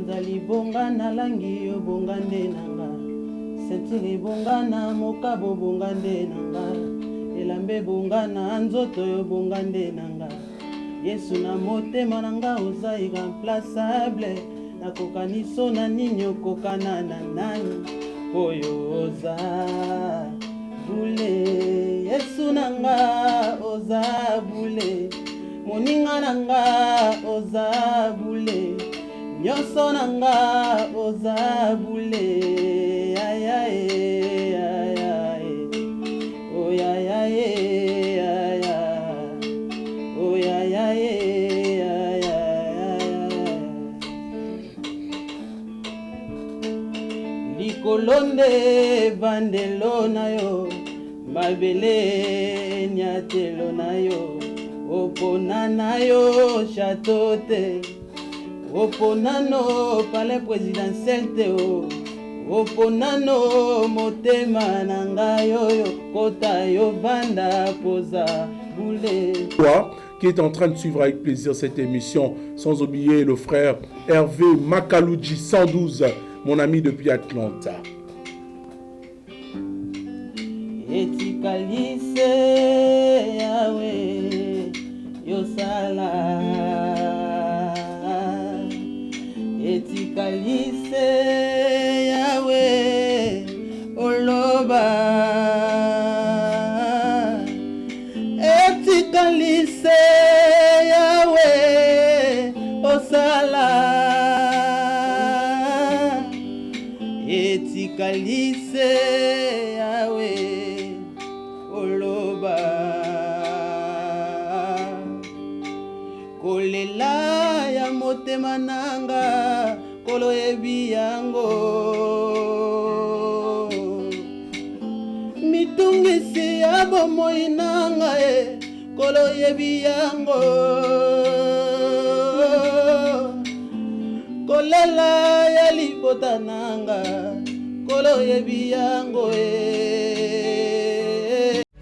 Nzali bonga na langi yo bonga nde nanga. Sentili bonga na mokabo bonga nde nanga. Elambe bonga na nzoto yo bonga nde nanga. Yesu na motema nanga oza irremplaçable. Nakoka niso na nini okokana na nani. Oyo oza bule. Yesu nanga oza bule. Moninga nanga oza bule. Nyoso nanga oza bule. Ay ay ay ay. Oh ya ya ay ay. Oh ya ya ay ay. Likolonde bandelo na yo. Mabele nyatelo na yo. Opona na yo chatote. Oponano palais présidentiel te o. Oponano motema nanga yoyo kota yo banda poza boule. Toi qui est en train de suivre avec plaisir cette émission, sans oublier le frère Hervé Makalouji 112, mon ami depuis Atlanta. Etikalise yawe yosala. Etikalise yawe oloba. Etikalise yawe osala. Etikalise yawe oloba. Kolela ya motema nanga kolo ebi yango. Mitungisi ya bomoi nanga kolo ebi yango. Kolela ya libota nanga kolo ebi yango.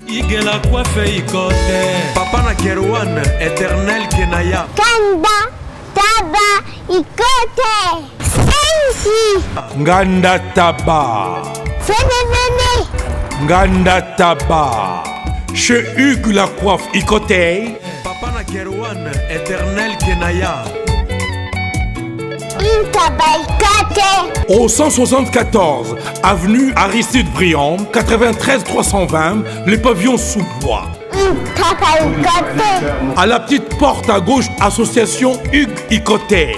Igela coiffe ikote. Papa na Kerouan, éternel Kenaya. Kanda, taba, ikote. Sensi. Nganda taba. Fene. Nganda taba. Chez Hugues la coiffe ikote. Papa na Kerouan, éternel Kenaya. Au 174 avenue Aristide Briand, 93 320, les pavillons sous bois. À la petite porte à gauche, association Hugues Ikoté.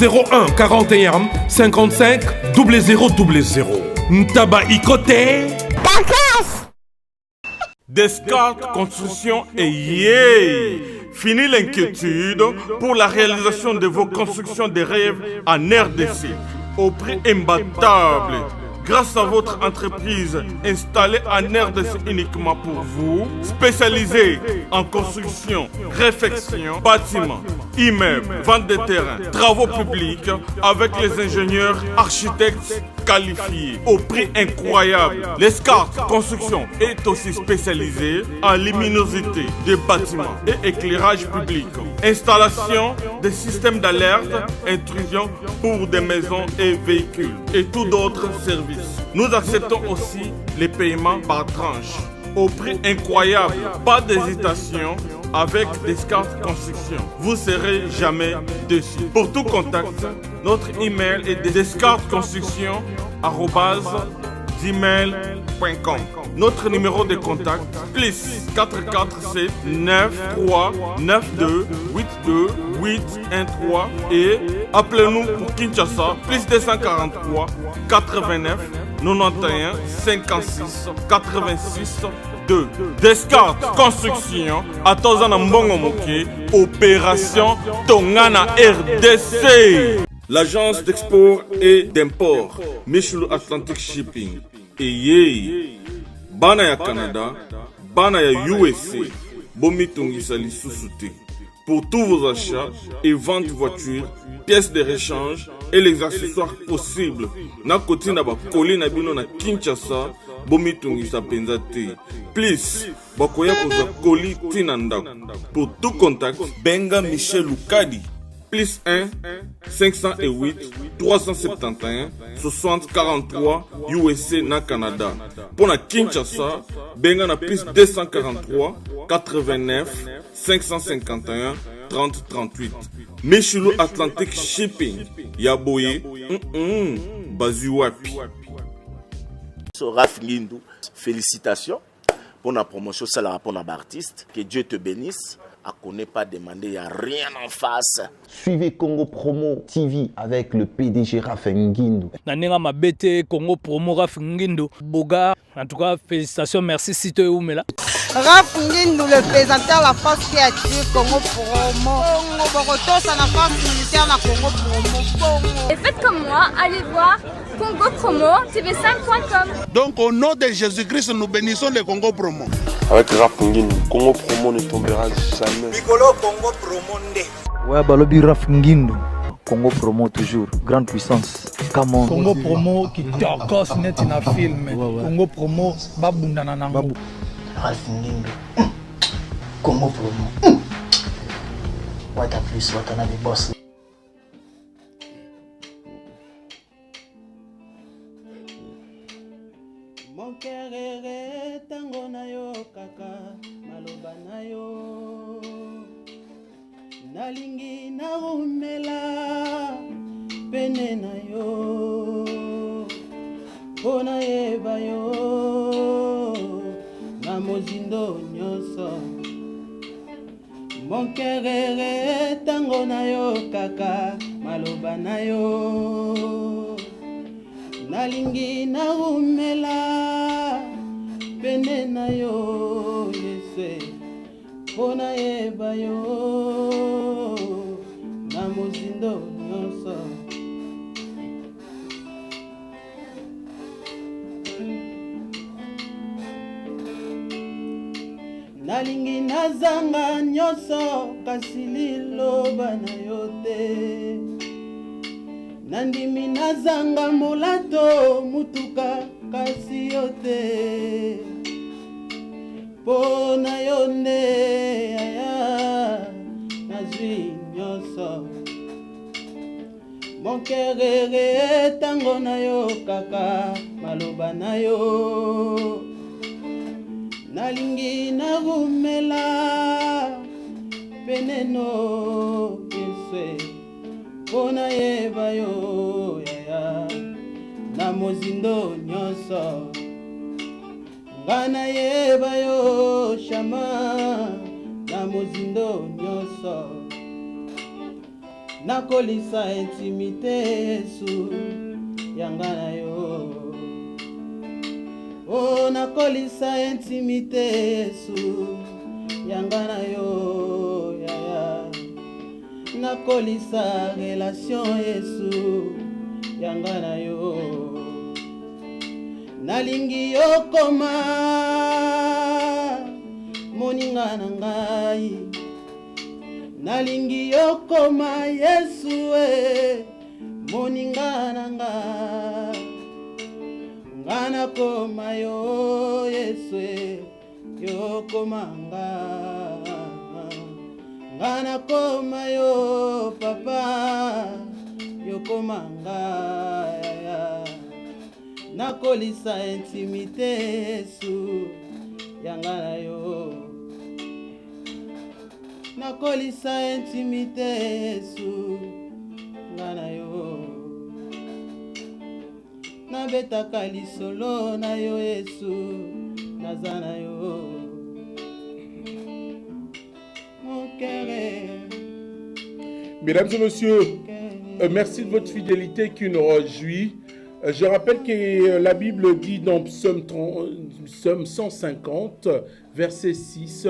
01 41 55 0000. Ntaba Ikoté. Descartes Construction et yeah! Fini l'inquiétude pour la réalisation de vos constructions de rêves en RDC au prix imbattable. Grâce à votre entreprise installée en RDC uniquement pour vous, spécialisée en construction, réfection, bâtiments, immeubles, vente de terrains, travaux publics avec les ingénieurs architectes qualifiés au prix incroyable. L'escarpe Construction est aussi spécialisée en luminosité des bâtiments et éclairage public. Installation des systèmes d'alerte, intrusion pour des maisons et véhicules et tout d'autres services. Nous acceptons aussi les paiements par tranche au prix incroyable. Pas d'hésitation avec Descartes Construction. Vous serez jamais déçus. Pour tout contact, notre email est descartesconstruction@gmail.com. Notre numéro de contact plus 447 93 92 82 813 et appelez-nous pour Kinshasa plus 243 89 91 56 86 2. Descartes Construction à Tozana Mbongo Moké, opération Tongana RDC. L'agence d'export et d'import Michel Atlantic Shipping. Et yé, bana ya Canada, bana ya USA, bomi tongisa lisusu te. Pour tous vos achats et ventes de voitures, pièces de rechange et les accessoires possibles. Na koti na ba koli na bino na Kinshasa, bomitungisa penza te. Please, bakoya kozwa koli tina ndako. Pour tout contact, benga Michel Lukadi. Plus 1 508 371 60 43 USA na Canada. Pour na Kinshasa, benga na plus 243 89 551 30 38. Michelo Atlantic Shipping. Yaboye, Bazu wapi. Raph Ngindou, félicitations pour la promotion, c'est la rapport d'artiste. Que Dieu te bénisse. À connaît pas demander, il n'y a rien en face. Suivez Congo Promo TV avec le PDG Raph Ngindou. Nanenga mabete Congo Promo Raph Ngindou. Boga, en tout cas, félicitations, merci Sito Oumela. Raph Ngindou, le présentateur la force créative Congo Promo. Congo Boroto, ça n'a pas militaire na Congo Promo. Et faites comme moi, allez voir Congo Promo, tv5.com. Donc au nom de Jésus-Christ, nous bénissons le Congo Promo. Avec Raph Ngindou, Congo Promo ne tombera jamais. Piccolo Congo Promo nde. Ouais, balobi Raph Ngindou. Congo Promo toujours, grande puissance. Come on. Congo Promo qui torcos net in a film. Congo Promo babundana nango. Raph Ngindou. Congo Promo. What a plus, what another boss. Mon kerere tango na yo kaka maloba na yo nalingi na umela pene na yo pona yeba yo na mozindo nyoso. Mon kerere tango na yo kaka maloba na yo nalingi na umela pene na yo yese pona yeba yo na mozindo nyonso. Nalingi nazanga nyonso kasi liloba na yo te. Nandimi nazanga molato mutuka kasi yo te. Pona yo nde aya nazwi nyonso. Mon kerere tango na yo kaka maloba na yo nalingi na rumela peneno yeswe pona yeba yo yaya na mozindo nyonso ngana yeba yo shama na mozindo nyonso nakolisa intimité Yesu yanga na yo. Oh, nakolisa intimité Yesu yanga na yo yaya. Nakolisa relation Yesu yanga na yo. Nalingi yo koma moninga na ngai. Nalingi yo koma Yesu moninga na ngai. Ngana koma yo Yesu yo koma ngai. Ngana koma yo papa yo koma ngai. Nakolisa intimité Yesu yanga na yo. Nakolisa intimité Yesu ngana yo. Nabetaka lisolo na yo Yesu naza na yo. Mon cœur est... Mesdames et messieurs, merci de votre fidélité qui nous réjouit. Je rappelle que la Bible dit dans Psaume 150, verset 6,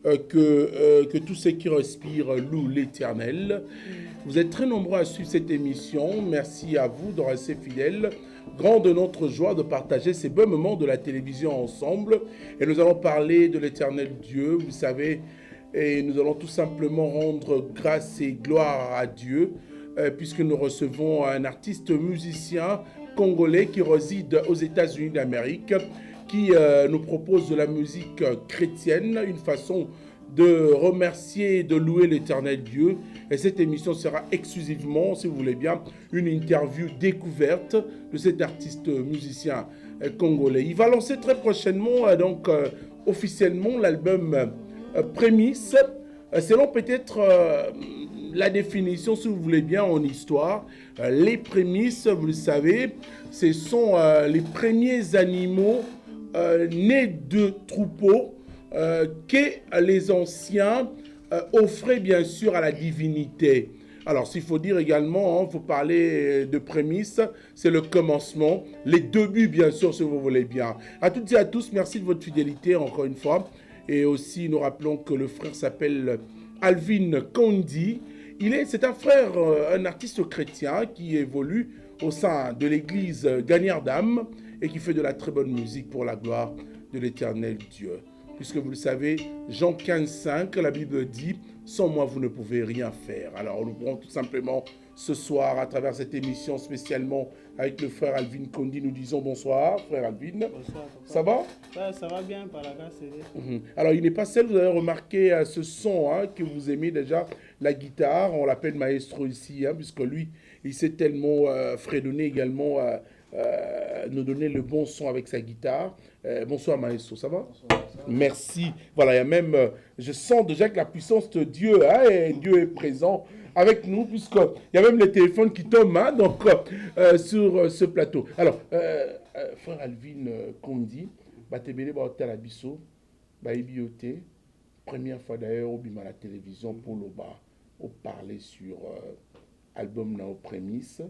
que tous ceux qui respirent louent l'Éternel. Vous êtes très nombreux à suivre cette émission. Merci à vous de rester fidèles. Grande de notre joie de partager ces beaux moments de la télévision ensemble. Et nous allons parler de l'Éternel Dieu, vous savez, et nous allons tout simplement rendre grâce et gloire à Dieu, puisque nous recevons un artiste musicien congolais qui réside aux États-Unis d'Amérique. qui nous propose de la musique chrétienne, une façon de remercier et de louer l'Éternel Dieu. Et cette émission sera exclusivement, si vous voulez bien, une interview découverte de cet artiste musicien congolais. Il va lancer très prochainement, officiellement, l'album Prémisse, selon peut-être la définition, si vous voulez bien, en histoire. Les prémices, vous le savez, ce sont les premiers animaux nés de troupeaux que les anciens offraient bien sûr à la divinité. Alors, s'il faut dire également, il faut parler de prémices, c'est le commencement, les débuts bien sûr, si vous voulez bien. À toutes et à tous, merci de votre fidélité encore une fois. Et aussi, nous rappelons que le frère s'appelle Alvin Kondi. C'est un frère, un artiste chrétien qui évolue au sein de l'église Gagnard d'âme et qui fait de la très bonne musique pour la gloire de l'Éternel Dieu. Puisque vous le savez, Jean 15,5, la Bible dit « Sans moi, vous ne pouvez rien faire ». Alors, nous pourrons tout simplement ce soir, à travers cette émission, spécialement avec le frère Alvin Kondi, nous disons bonsoir, frère Alvin. Bonsoir. Ça va? Ça va bien, par la grâce de Dieu. Alors, il n'est pas seul, vous avez remarqué ce son que vous aimez déjà, la guitare, on l'appelle maestro ici, puisque lui, il sait tellement fredonner également, nous donner le bon son avec sa guitare. Bonsoir maestro, ça va? Bonsoir. Merci. Voilà, il y a même, je sens déjà que la puissance de Dieu, et Dieu est présent avec nous, puisqu'il y a même les téléphones qui tombent sur ce plateau. Alors, frère Alvin Kondi, Batebele Baotala Bisso, Baibiote, première fois d'ailleurs au Bima la télévision pour parler sur album na prémisse.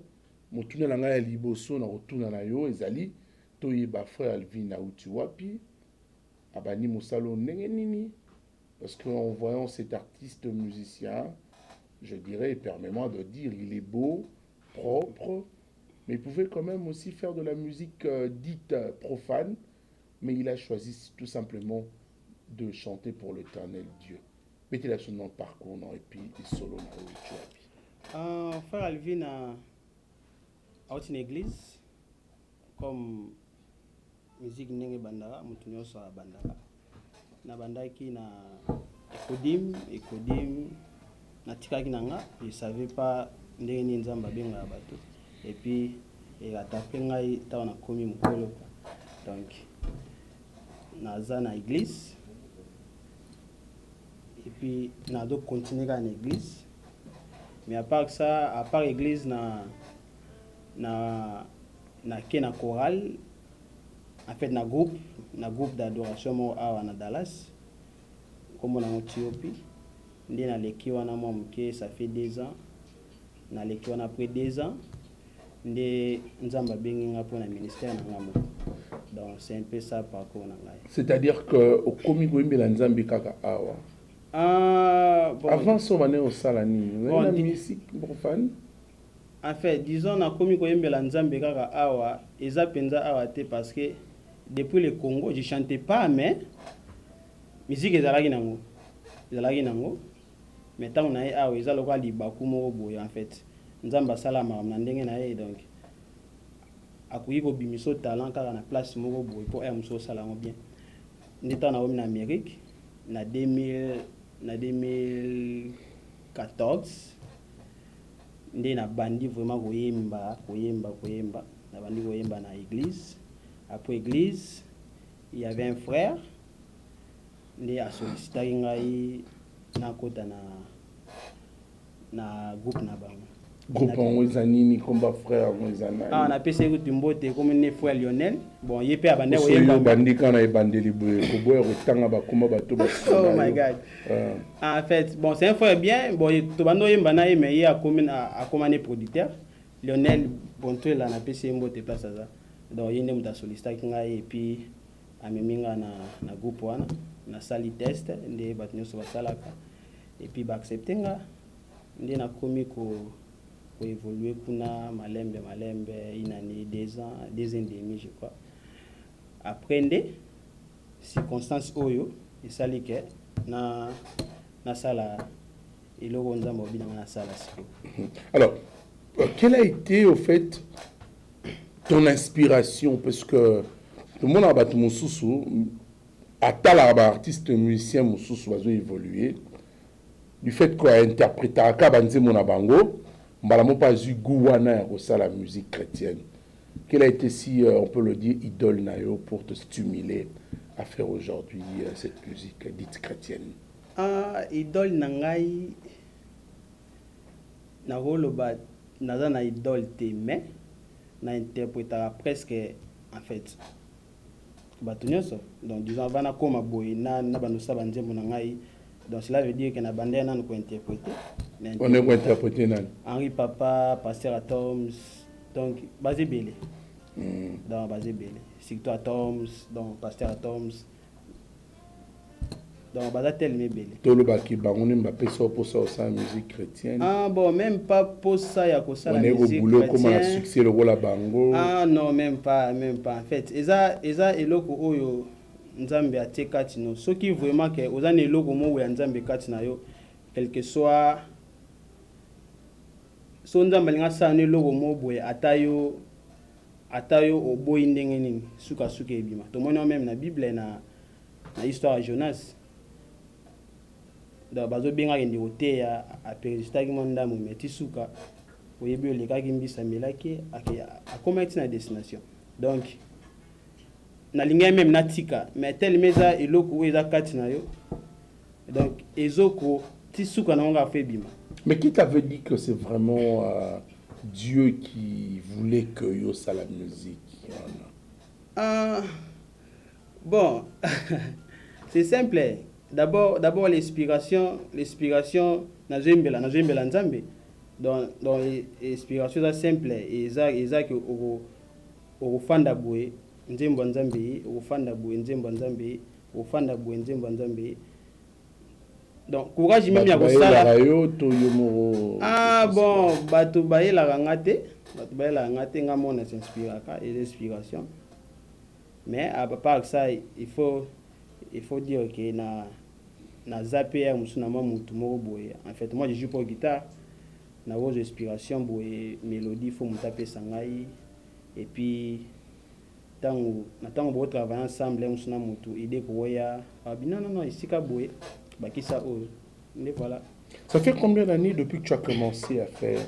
Motuna langa ya liboso na rotuna na yo ezali toyeba frère Alvin na utiwapi abani mosalo ndenge nini, parce qu'en voyant cet artiste musicien, je dirais, permets-moi de dire, il est beau, propre, mais il pouvait quand même aussi faire de la musique dite profane, mais il a choisi tout simplement de chanter pour l'Éternel Dieu. Mettez la son dans le parcours, et puis il solo na utiwapi. Frère Alvin a une église comme musique ndenge bandara mutu nyonso ya bandara na bandaki na ekodim na tikaki nanga, je savais pas ndenge ni nzamba benga bato et puis atape ngai ta na komi mukolo, donc naza na église et puis na do continuer na église, mais à part ça, à part église na chorale, en fait na groupe d'adoration à Dallas, comme on a en Éthiopie. Ndé na leki wana mwa mke, ça fait 2 ans. Na leki wana après 2 ans. Ndé nzamba bengi nga pour na ministère na ngamo. Donc c'est un peu ça parcours na ngai. C'est-à-dire que au komi koimbela nzambe kaka awa. Bon, avant ça on est au salani, bon, la musique profane. En fait, disons na komi koimbela nzambe kaka awa, eza penza awa te parce que depuis le Congo, je chantais pas, mais musique ezalaki nango. Mais tant na awa eza loka libaku moko boye en fait. Nzamba sala ma na ndenge na ye, donc akuyi ko bimiso talent kaka na place moko boye pour muso sala ngo bien. Ndeta na en Amérique na 2014. Ndé na bandi vraiment koyemba na bandi koyemba na église. Après église, il y avait un frère, il a sollicité ngai na kota na groupe na bango. Groupe en Wezanini comme frère Wezanani. On a passé le timbote comme un frère Lionel. Bon, il peut abandonner oyemba. Bandi kana ebandeli boye ko boye rotanga ba kuma bato ba. Oh my god. En fait, bon, c'est un frère bien, bon to bando yemba na mais il a comme producteur. Lionel Bonto là na passé mbote place ça. Donc il y a une sollicité et puis ameminga na groupe wana na sali test ndé batnyo so basalaka et puis ba accepter nga ndé na komi ko évoluer kuna malembe une année 2 ans 2 ans et demi je crois. Après ndé circonstances oyo et sali ke na sala eloko nzamba obina na sala siko. Alors quelle a été au fait ton inspiration, parce que le monde a battu mon sous à tel artiste musicien mon sous va évoluer du fait qu'on a interprété à Kabanze mon abango m'balamo pas eu gouana au ça la musique chrétienne. Quelle a été, si on peut le dire, idole nayo pour te stimuler à faire aujourd'hui cette musique dite chrétienne? Idole nangai na roloba naza na idole te mais na interprétera presque en fait bato nyonso donc disons bana koma boye na banosa banzembo nangai donc cela veut dire que na bande nanu ko interpréter on est ko interpréter nan Henri Papa Pasteur Atoms donc basé belé dans basé belé surtout Atoms donc Pasteur Atoms donc basa tellement belé tolo baki bangoné Mbappé so pour ça sa musique chrétienne. Bon même pas pour ça ya ko ça la musique chrétienne. On est au boulot comment la succès le rôle à bango. Non même pas en fait eza eloko oyo nzambe atie kati no soki vraiment que ozana eloko mo ya nzambe kati na yo quel que soit so nzambe linga sana eloko mo boye atayo oboyi ndenge nini suka ebima to mona même na Bible na histoire ya Jonas da bazo benga ndi oteya aperistaki monda mo meti suka oyebi olekaki mbisa melaki akomati na destination donc na linga même natika mais tel meza eloko eza kati na yo donc ezoko ti suka na nga fait bima. Mais qui t'avait dit que c'est vraiment Dieu qui voulait que yo ça la musique? Bon c'est simple. D'abord l'inspiration na zembela nzambe donc l'inspiration est simple et ça que au fanda boye nzembo nzambe au fanda boye nzembo nzambe au fanda boye nzembo nzambe donc courage même ya kosala bon bato bayela ngate nga mona s'inspiraka et l'inspiration mais à part ça il faut dire que na zappé ya musuna mutu moko boye en fait moi je joue pour guitare na vos inspirations boye mélodie faut me taper sangai et puis tant on travailler ensemble musuna mutu idée ko ya non ici ka boye baki ça voilà. Ça fait combien d'années depuis que tu as commencé à faire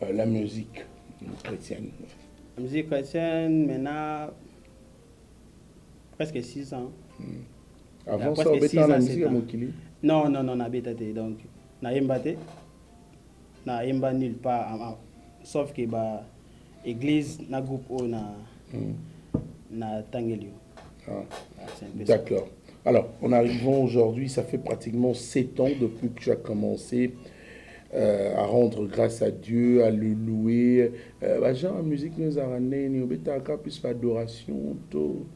la musique chrétienne? La musique chrétienne maintenant presque 6 ans. Avant ça, on était dans la musique à Mokili? Non, na bétate. Donc, na yemba nulle part. Sauf que l'église, na groupe, na Tangelio. D'accord. Alors, on arrive aujourd'hui, ça fait pratiquement 7 ans depuis que tu as commencé à rendre grâce à Dieu, à le louer. Genre, la musique nous a ramené, nous avons plus d'adoration, tout.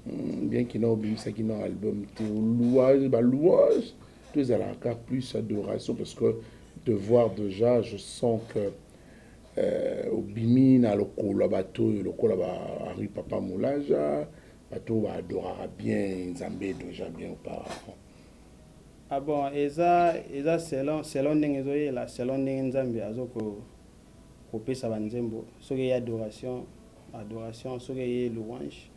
Bien qu'il y ait un album, louage, tu as encore plus d'adoration parce que de voir déjà, je sens que au Bimi, na le bateau, Henri Papa Moulaja, bateau adorera bien Nzambe déjà bien auparavant. Bon, et ça selon ndenge la selon ndenge Nzambe azoko kopesa banzembo, soki ya adoration, soki ya louange.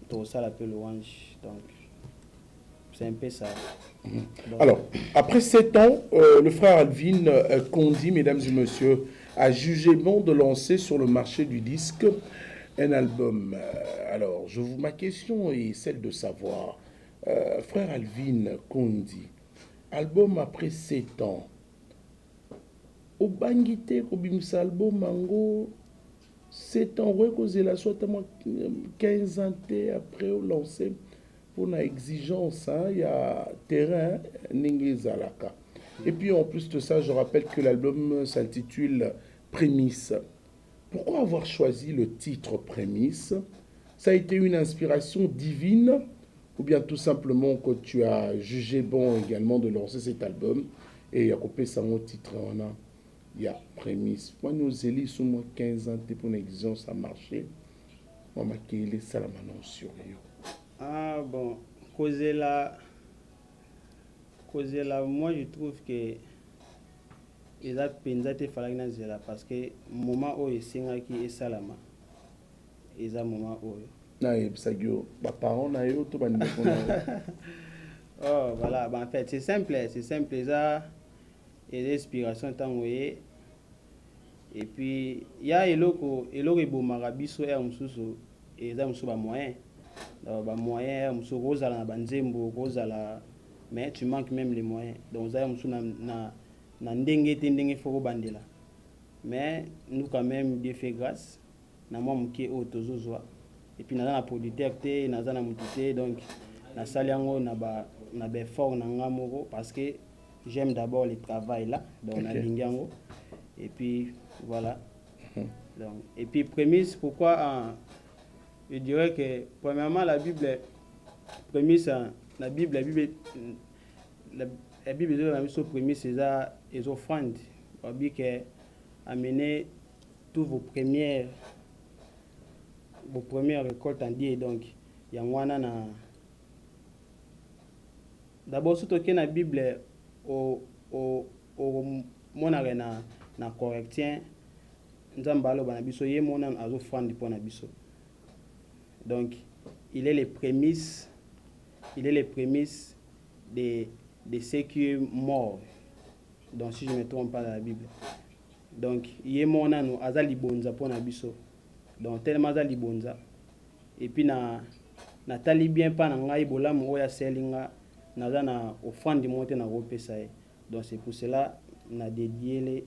Tout ça l'appelle louange, donc c'est un peu ça. Alors, après 7 ans, le frère Alvin Kondi, mesdames et messieurs, a jugé bon de lancer sur le marché du disque un album. Alors, ma question est celle de savoir, frère Alvin Kondi, album après 7 ans, au bangité, au bimsa album mango. 7 ans, la soit 15 ans après au lancé pour une exigence, il y a terrain, Zalaka. Et puis en plus de ça, je rappelle que l'album s'intitule Prémisse. Pourquoi avoir choisi le titre Prémisse? Ça a été une inspiration divine ou bien tout simplement que tu as jugé bon également de lancer cet album et il y a coupé ça mon titre on a. Il y a prémisse. Moi, nous élis sous moi 15 ans pour une exigence à marcher. Moi, je suis allé à la sur bon. Causer là, moi, je trouve que il a pensé que fallait parce que moment où il s'est qui est salama. eza moment oyo. Sagio, parents na yo to bandi ko na. Oh voilà, en fait c'est simple ça et l'inspiration tangoye. Et puis il y a eloko ebomaka biso ya mususu eza mususu ba moyen. Ba moyen mususu kozala na banzembo kozala mais tu manques même les moyens. Donc ça mususu na ndenge foko bandela. Mais nous quand même Dieu fait grâce. Na moi muke o tozozwa. Et puis naza na producteur te naza na mutu te donc na sali yango na ba effort na ngamoko parce que j'aime d'abord le travail là donc na lingango et puis voilà. Donc et puis prémisse pourquoi je dirais que premièrement la Bible prémisse la Bible est la mission prémisse les offrandes on dit que amener tous vos premières récoltes en Dieu donc yangwana na d'abord surtout que la Bible au monare na correctien nzamba alo bana biso ye mona azo fandi pour na biso donc il est les prémices de ce qui est mort donc si je me trompe pas dans la Bible donc ye mona no azali bonza pour na biso donc tellement azali bonza et puis na tali bien pas na ngai bolamu oya selinga naza na offrande monte na repesa donc c'est pour cela na dédié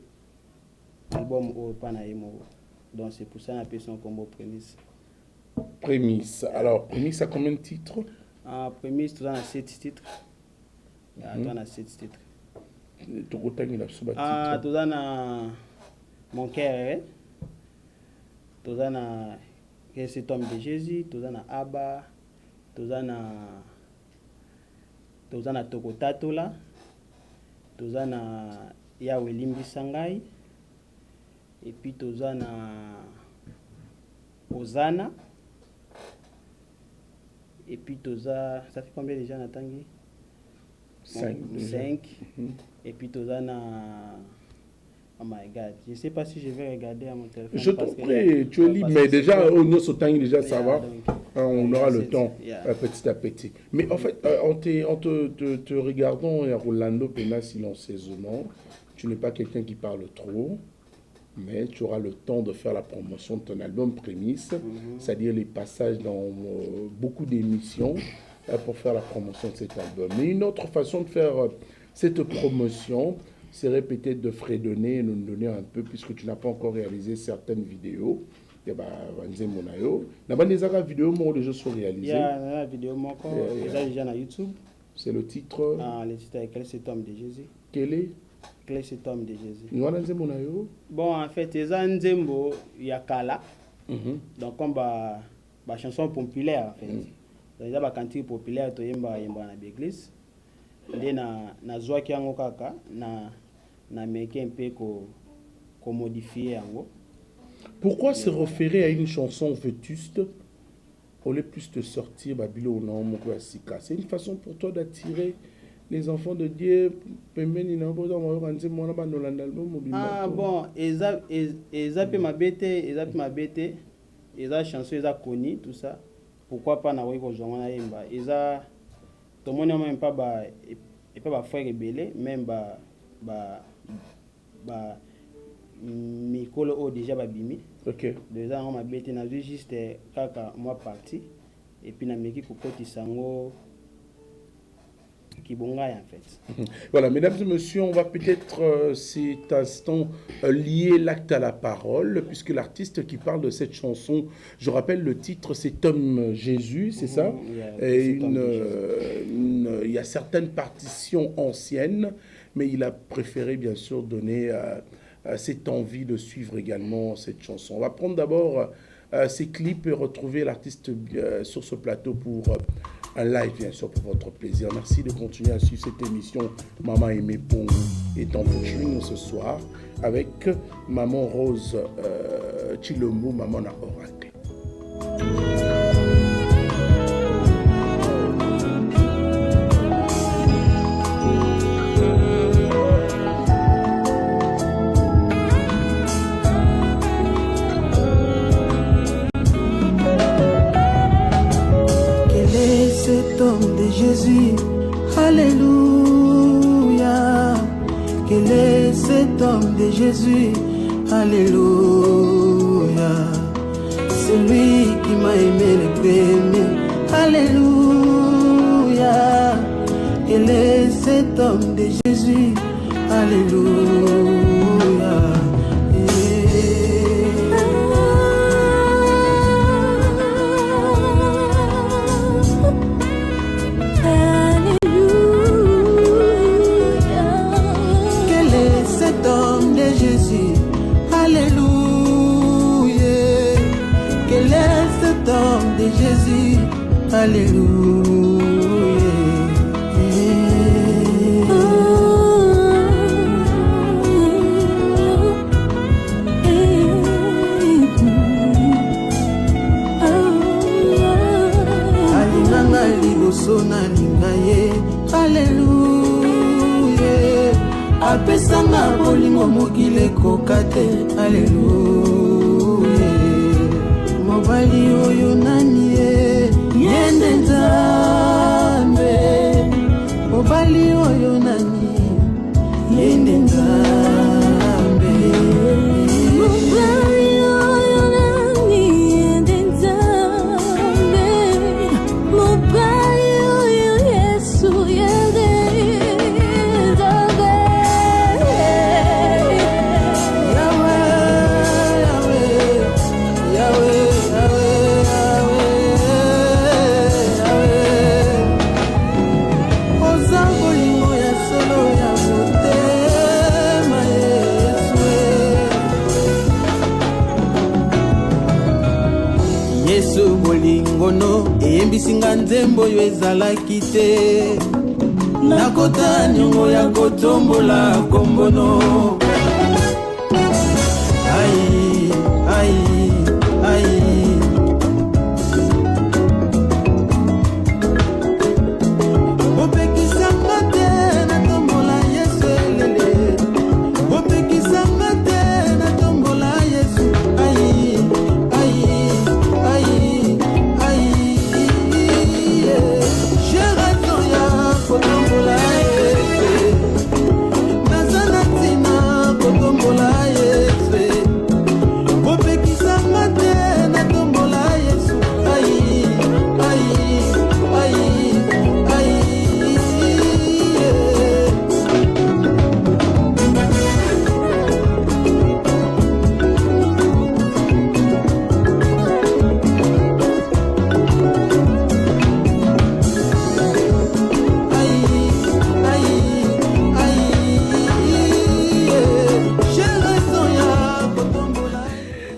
l'album au pana emo donc c'est pour ça na personne comme prémisse. Alors prémisse a combien de titres? Prémisse tu as 7 titres. Tu as 7 titres. Tu as la suba titre. Tu as mon cœur. Tu as cet homme de Jésus, tu as Abba, tu as Tokotatola, tu as Yahweh Limbi Sangai, et puis tu as Hosanna, et puis tu as, ça fait combien déjà Natangi? 5. Et puis tu as oh my God, je ne sais pas si je vais regarder à mon téléphone. Je t'en prie, tu es libre, mais déjà, au niveau Sotangi, déjà, ça va. On aura le temps petit à petit. Mais en fait, en te regardant à Rolando Pena silencieusement, tu n'es pas quelqu'un qui parle trop, mais tu auras le temps de faire la promotion de ton album Prémisse, c'est-à-dire les passages dans beaucoup d'émissions pour faire la promotion de cet album. Mais une autre façon de faire cette promotion serait peut-être de fredonner et nous donner un peu, puisque tu n'as pas encore réalisé certaines vidéos. Il y a des vidéos où les jeux sont réalisés. Il y a des vidéos déjà sur YouTube. C'est le titre. Le titre est Quel est cet homme de Jésus? Quel est? Quel est cet homme de Jésus? Bon, en fait, il y a Nzembo, il y a Kala. Donc, comme une chanson populaire, en fait. Il y a des cantiques populaires qui sont dans l'église. Il y a des joie qui sont kaka na meke un peu ko modifier yango. Pourquoi se référer à une chanson vétuste au lieu plus de sortir Babylone ou non Mokwasika? C'est une façon pour toi d'attirer les enfants de Dieu. Ah bon, eza pe mabete, eza chanson eza connue tout ça. Pourquoi pas na weko zonga yemba? Eza tout le monde même pas frère rebelle même mikolo o déjà babimi. OK. Déjà on m'a bêté na juste kaka moi parti et puis na meki kokoti sango kibonga en fait. Voilà, mesdames et messieurs, on va peut-être cet instant lier l'acte à la parole, puisque l'artiste qui parle de cette chanson, je rappelle le titre, c'est Homme Jésus, c'est ça? Et il y a certaines partitions anciennes, mais il a préféré bien sûr donner cette envie de suivre également cette chanson. On va prendre d'abord ces clips et retrouver l'artiste sur ce plateau pour un live, bien sûr, pour votre plaisir. Merci de continuer à suivre cette émission Maman Aimé Pongo est en featuring ce soir avec Maman Rose Chilombo, Maman na Oracle. Quel est cet homme de Jésus? Alléluia. C'est lui qui m'a aimé le premier. Alléluia. Quel est cet homme de Jésus? Alléluia. Quel est cet homme de Jésus? Alléluia. Quel est cet homme de Jésus? Alléluia. Alinganga liboso na lingaye. Alléluia. Apesanga bolingo mokile kokate. Alléluia. Mobali oyo nani ye? Yende Nzambe. Mobali oyo nani? Yende Nzambe. Mobali oyo nani? Yende Nzambe. Mobali oyo Yesu yende Nzambe. Yahweh, Yahweh, Yesu bolingono eyembisinga nzembo oyo ezalaki te. Nakota nyongo ya kotombola kombono. Ai, ai, ai. Bopekisanga te natombola Yesu elele. Bopekisanga te natombola Yesu. Ai, ai, ai, ai. J'ai raison ya kotombola Yesu. Nazana tina kotombola Yesu. Bopekisanga te natombola Yesu. Ai, ai, ai, ai.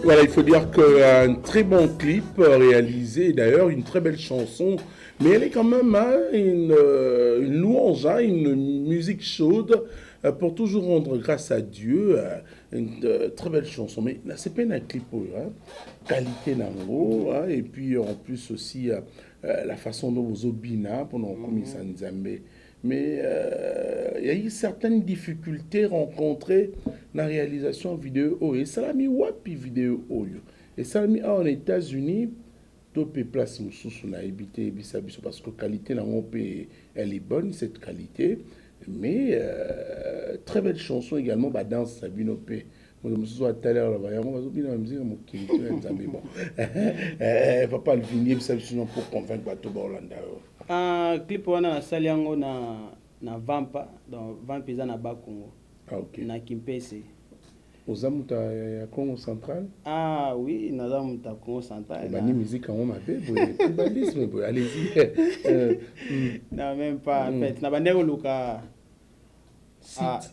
Voilà, il faut dire qu'un très bon clip réalisé, d'ailleurs une très belle chanson, mais elle est quand même une louange, une musique chaude pour toujours rendre grâce à Dieu. Une très belle chanson, mais là c'est pas un clip, qualité nango, et puis en plus aussi la façon dont vous obina pendant comme ça Nzambe. Mais il y a eu certaines difficultés rencontrées dans la réalisation vidéo. Et ça l'a mis wapi vidéo. Et ça l'a mis en États-Unis. Topé place sous na habité parce que qualité na elle est bonne cette qualité. Mais très belle chanson également. Bah danse Sabino P. Moi je me suis tout à l'heure là-bas. Moi je bien la musique mon qui bon. Papa le vignier ça sinon pour convaincre bateau Orlando. Un clip wana na saliango na Vampa dans Vampa na Bakongo. Ah ok. Na Kimpese. Ozamuta ya Congo central? Ah oui, nazamuta Congo central. Bani musique en ma bé, tribalisme, allez-y. Non même pas en fait. Na bandeko luka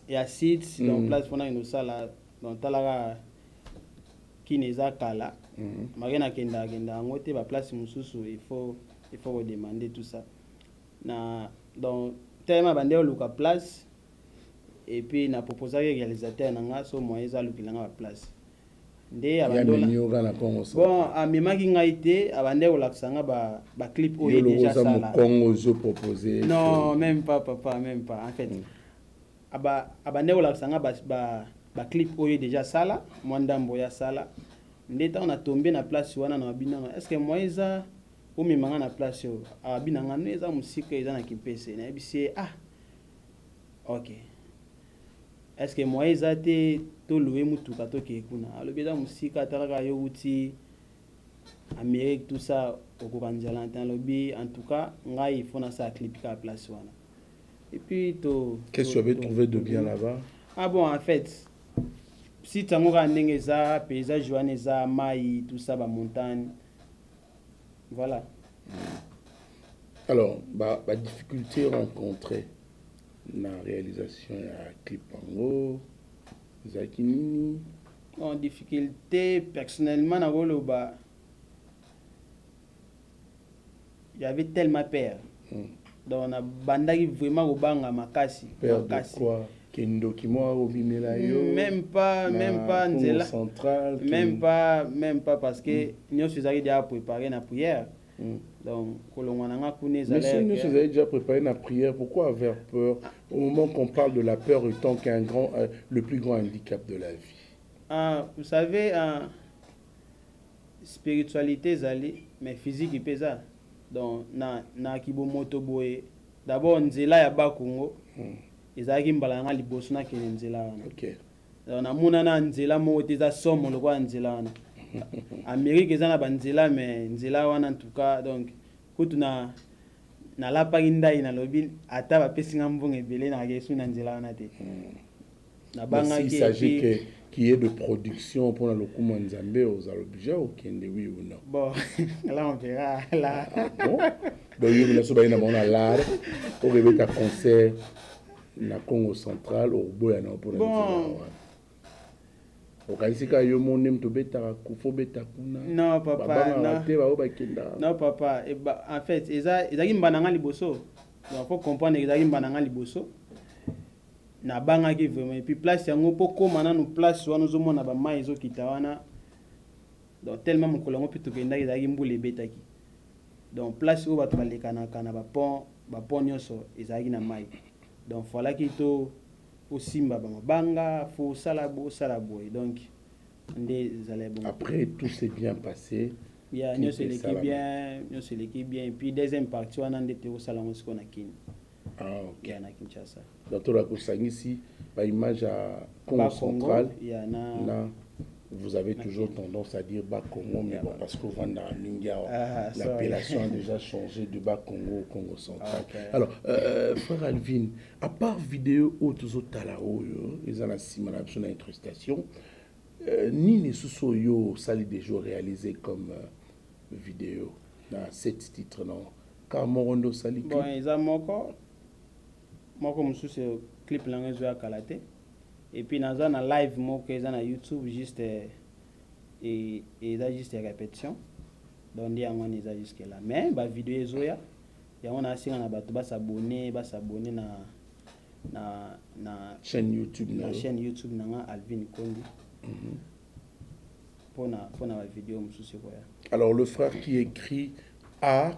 il y a sites dans place pendant une salle dans talaga kineza kala. Magena kenda ngote ba place mususu il faut redemander tout ça. Na dans tellement bandeko luka place. Et puis na proposé que réalisateur nanga so moyeza lukilanga ba place nde abandola bon amemaki ngai te abande kolakisanga ba clip oyo déjà ça là Congo je proposé non même pas papa même pas en fait abande kolakisanga ba clip oyo déjà ça là mwandambo ya sala nde ta on a tombé na place wana na binanga est-ce que moyeza o memanga na place yo abinanga no eza musika eza na Kimpese na ebisi OK. est-ce que moi eza te tolowe mutuka tokee kuna alobi eza mosika atalaka yo uti Amérique tout ça okoka nzela te alobi en tout cas ngai il faut nasala clip ka place wana et puis qu'est-ce que tu avais trouvé de bien là-bas? Ah bon, en fait si tango ka ndenge eza paysage wana eza mai tout ça ba montagne voilà. Alors ba difficulté rencontrée na réalisation ya clip yango ezalaki nini? En difficulté personnellement na koloba il y avait tellement peur. Donc on a bandaki vraiment kobanga makasi. Peur de quoi? Kendo kimoa obimela yo? Même pas nzela central. Même pas parce que nous sommes déjà préparés na prière. Donc kolongwana kune mais si nous sommes déjà préparés na prière, pourquoi avoir peur au moment qu'on parle de la peur étant qu'un grand le plus grand handicap de la vie? Vous savez spiritualité zali mais physique il pesa. Donc na kibomoto boye d'abord nzela ya bakongo ezalaki mbala nga liboso na kene nzela wana. OK. Donc na mona na nzela mo teza somo lokwa nzela wana. Amérique eza na banzela mais nzela wana en tout cas donc kutu na lapaki ndai na lobi ata bapesi nga mbongo ebele na kesu na nzela wana te. Na banga il s'agit qui est de production pour le Kuma Nzambe aux Alobija ou Kende, oui ou non? Bon, là on verra. Là. Bon. Donc, il y a une bonne l'art pour rêver un concert na Congo central au Boya na pour bon. Non papa, non papa. En fait, ezaki mbananga liboso. Donc faut comprendre ezaki mbananga liboso. Na banga ki vraiment et puis place yango po koma na no place wana zomona ba mai zo kitawana donc tellement mokolongo pito kenda ezaki mbule betaki donc place où bato balekana kana ba pont nyonso ezaki na mai donc voilà ki to osimba ba mabanga fo sala boy donc ndé zale bon. Après tout s'est bien passé. Yeah, nyonso leki bien et puis deuxième partie wana ndé te osala ngosiko na kini. Ah, ok. Yeah, na Kinshasa. Donc, tu as ici, par image à Congo central. Vous avez toujours tendance à dire Bas Congo, mais bon, parce que vous venez dans Ningia, l'appellation a déjà changé de Bas Congo au Congo central. Okay. Alors, frère Alvin, à part vidéo autres talao, ils ont une incrustation, ni les sous-soyo, ça les déjà réalisé comme vidéo dans 7 titres, non? Car Morondo Sali. Bon, ils ont encore. Moi comme c'est clip langue zo kalate et puis dans un live moi que na YouTube juste et ça juste répétition donc dia ngone ça jusque là mais ba vidéo zo ya on a singa na bato ba s'abonner na chaîne YouTube na Alvin Kondi pour na vidéo mususu quoi. Alors le frère qui écrit ALVIN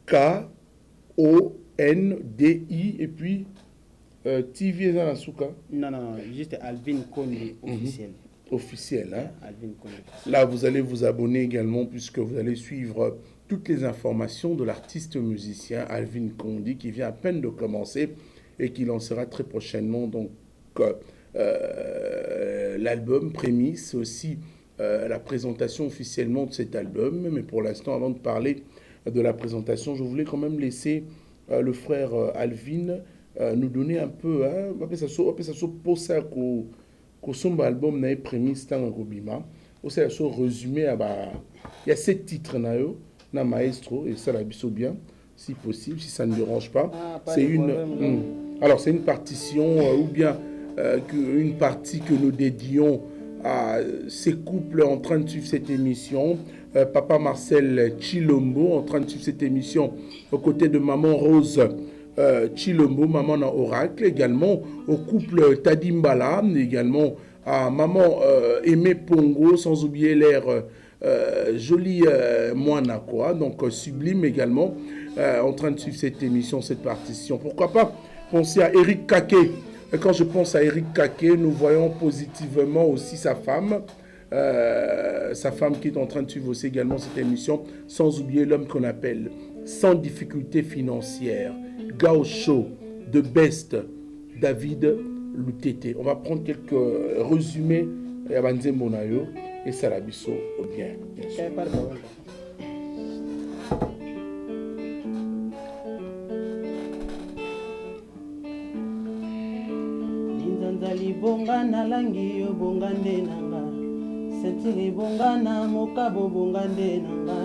Kondi et puis TV Zanasuka. Non, juste Alvin Kondi officiel. Officiel, hein? Alvin Kondi. Là, vous allez vous abonner également puisque vous allez suivre toutes les informations de l'artiste musicien Alvin Kondi qui vient à peine de commencer et qui lancera très prochainement donc l'album Prémisse, aussi la présentation officiellement de cet album. Mais pour l'instant, avant de parler de la présentation, je voulais quand même laisser le frère Alvin nous donner un peu ça pose son album na Prémisse dans Robima aussi ça résumé il y a 7 titres na maestro et ça la biso bien si possible si ça ne dérange pas. C'est une alors c'est une partition ou bien une partie que nous dédions à ces couples en train de suivre cette émission. Papa Marcel Chilombo en train de suivre cette émission aux côtés de maman Rose Chilombo, maman na Oracle, également au couple Tadimbala, également à maman Aimé Pongo, sans oublier l'air joli moine quoi, donc sublime également en train de suivre cette émission, cette partition. Pourquoi pas penser à Eric Kaké. Et quand je pense à Eric Kaké, nous voyons positivement aussi sa femme qui est en train de suivre aussi également cette émission, sans oublier l'homme qu'on appelle sans difficulté financière. Gaucho, de Best, David Lutete. On va prendre quelques résumés et Salabiso bien sûr. Ninzanzali bonga na langi yo bonga nde nanga sentiri bonga na mokabo bonga nde nanga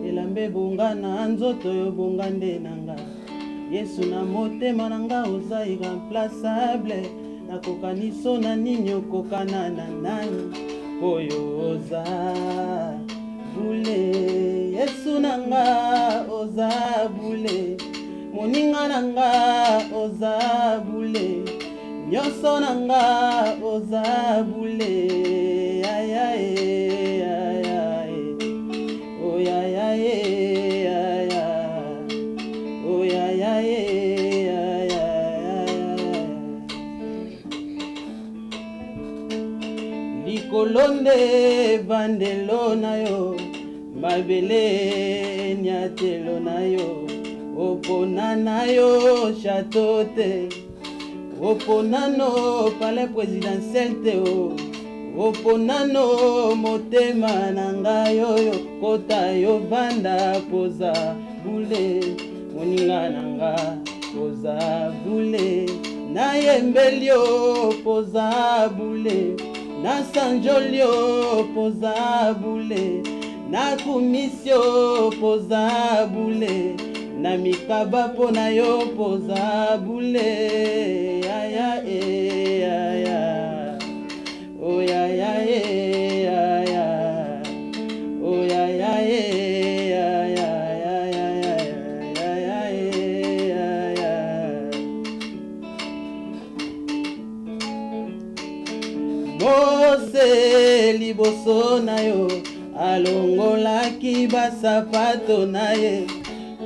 elambe bonga na nzoto yo bonga nde nanga Yesu na motema nanga oza irremplaçable nakokaniso na nini okokana na nani oyo oza bule Yesu nanga oza bule moninga nanga oza bule nyonso nanga oza bule ayaye ayaye oyayaye ayaye oyayaye ayaye likolonde bandelo na yo mabele nyatelo na yo opona na yo chateau te oponano palais présidentiel te oponano motema na ngai oyo kota yo banda poza bule moninga na nga poza bule nayembeli yo poza bule nasanjoli yo poza bule nakumisi yo poza bule na mikaba po na yo poza bule aya e aya o ya ya e aya o ya ya e aya Mose liboso na yo alongolaki basapato na ye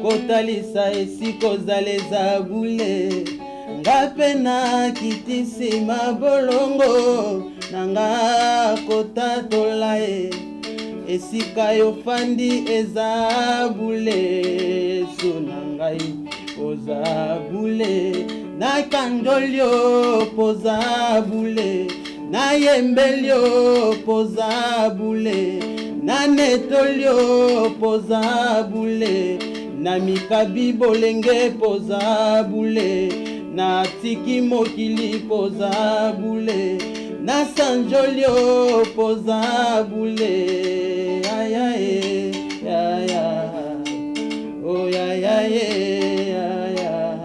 kotalisa esiko zaleza bule ngape na kitisi mabolongo nanga kotatola ye esika yo fandi eza bule so nangai oza bule na kandolio poza bule na yembelio poza bule na netolio poza bule na mikabi bolenge poza bule na tiki mokili poza bule na sanjolio poza bule aya e aya o ya ya e aya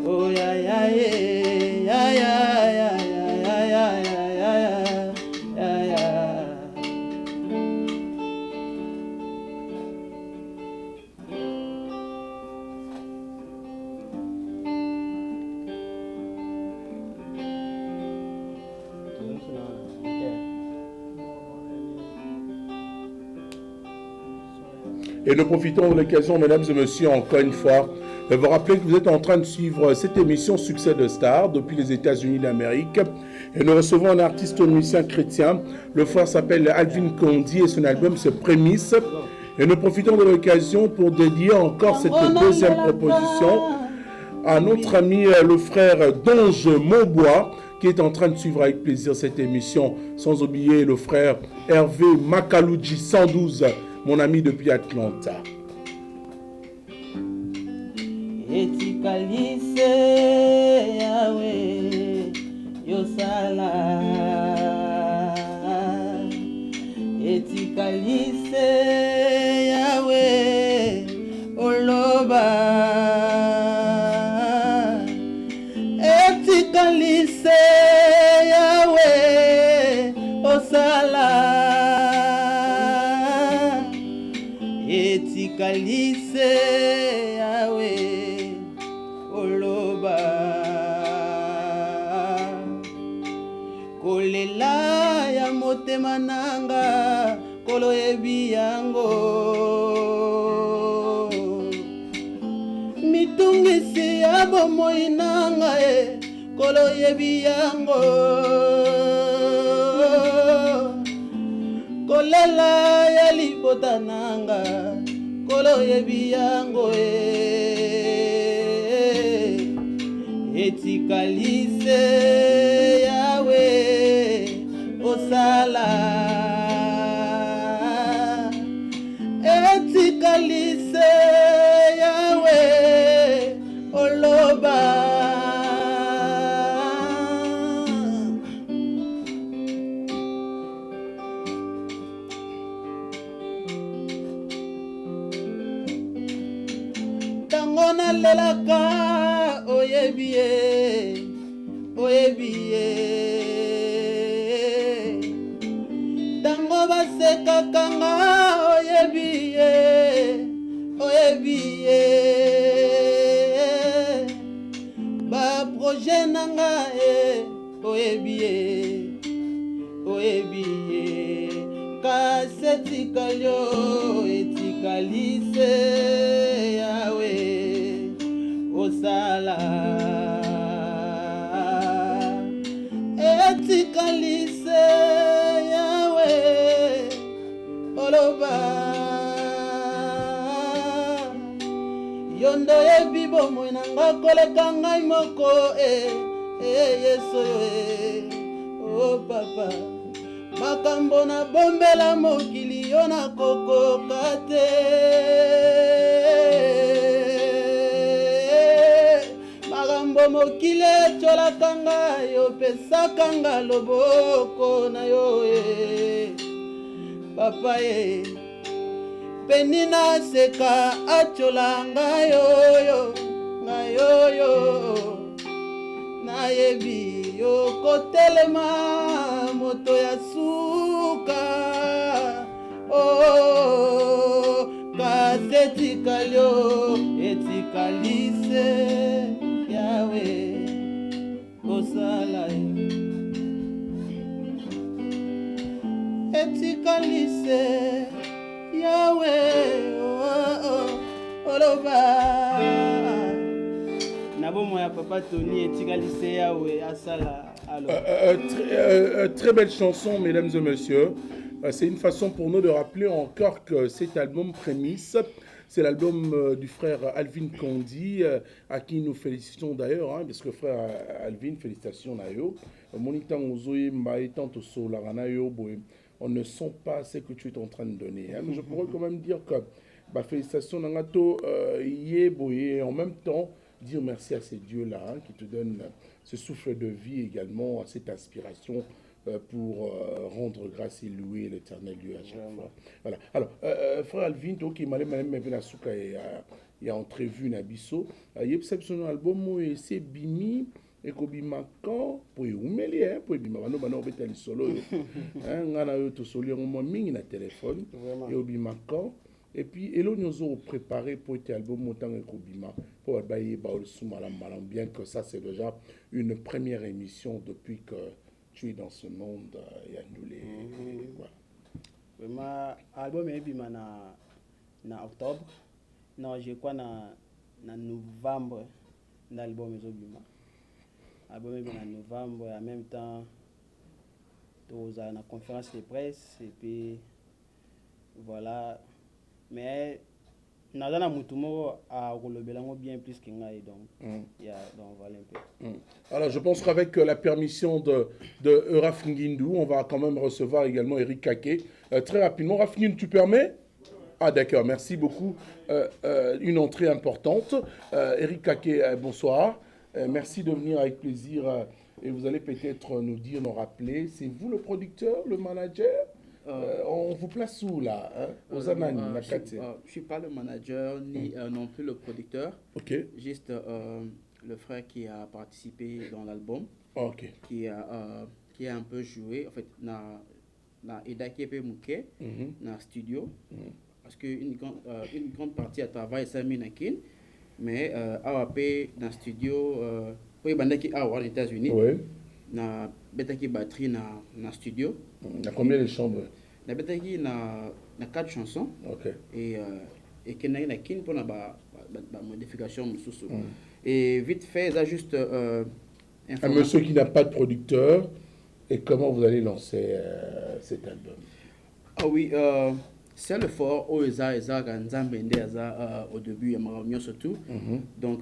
o ya ya e aya Et nous profitons de l'occasion, mesdames et messieurs, encore une fois, de vous rappeler que vous êtes en train de suivre cette émission Succès de Stars depuis les États-Unis d'Amérique. Et nous recevons un artiste musicien chrétien. Le frère s'appelle Alvin Kondi et son album se Prémisse. Et nous profitons de l'occasion pour dédier encore cette deuxième proposition à notre ami le frère Donge Maubois, qui est en train de suivre avec plaisir cette émission. Sans oublier le frère Hervé Makaluji 112, mon ami depuis Atlanta. Etikalise Yahweh Yosala Etikalise Yahweh Oloba Etikalise Yahweh Osala Etikalise Yahweh Oloba Kolela ya motema nanga Kolo ebi yango Mitungisi ya bomoi nanga Kolo ebi yango Kolela ya libota nanga likolo yebi yango etikalise yawe osala etikalise yawe oloba tango nalelaka oyebiye tango basekaka nga oyebiye baproje na nga oyebiye kasi etikalio etikalise yawe osala etikalise yawe oloba yondo yebi bomoi na nga koleka ngai moko yesu o papa makambo na bombela mokili yo na kokoka te makambo mokili etolaka ngai opesaka nga loboko na yo papa peni naseka atyola ngayoyo nayebi yo kotelema moto ya suka kasi etikalio etikalise yawe osala etikalise yawe oloba nabomoya papa Tony etikalise yawe asala. Très belle chanson, mesdames et messieurs. C'est une façon pour nous de rappeler encore que cet album Prémisse, c'est l'album du frère Alvin Kondi, à qui nous félicitons d'ailleurs, hein, parce que frère Alvin, félicitations d'ailleurs. On ne sent pas ce que tu es en train de donner. Hein, mais je pourrais quand même dire que félicitations Nangato, et en même temps dire merci à ces dieux-là hein, qui te donnent ce souffle de vie également, cette inspiration pour rendre grâce et louer l'éternel Dieu à chaque fois. Voilà. Alors, frère Alvin, qui m'a même la souka et a entrevu Nabiso, il y a son album et c'est Bimi et Kobima quand pour umeli hein pour Bima bano betali solo hein ngana yo to solo mo mingi na téléphone et Obima quand et puis elo nyozo préparé pour cet album montant et Kobima pour bailler baol soumala malam bien que ça c'est déjà une première émission depuis que tu es dans ce monde Yandoulé. Vraiment album et Bima na octobre non je crois na novembre l'album et Bima album en novembre en même temps tous à la conférence de presse et puis voilà mais Nadana Mutumo a relobé bien plus qu'il y a donc voilà un peu. Alors je pense qu'avec la permission de Raf Ngindou, on va quand même recevoir également Eric Kaké. Très rapidement, Raf Ngindou, tu permets? Ah d'accord, merci beaucoup. Une entrée importante. Eric Kaké, bonsoir. Merci de venir avec plaisir et vous allez peut-être nous dire, nous rappeler, c'est vous le producteur, le manager on vous place où là hein? Je ne suis pas le manager ni non plus le producteur. Ok. Juste le frère qui a participé dans l'album. Ok. Qui a un peu joué. En fait, na Edakepe Mouké, na studio. Parce qu'une grande partie à travail, c'est Minakin. Mais AWP dans le studio, oui, bandaki aux États-Unis. Oui. Na betaki batterie na studio. Na combien de chambres? Na betaki na 4 chansons. OK. Et kenai na kin pour na ba modification mususu. Et vite fait, ça juste un monsieur qui n'a pas de producteur et comment vous allez lancer cet album? Ah oui, c'est le fort au eza Nzambende au début ya surtout. Donc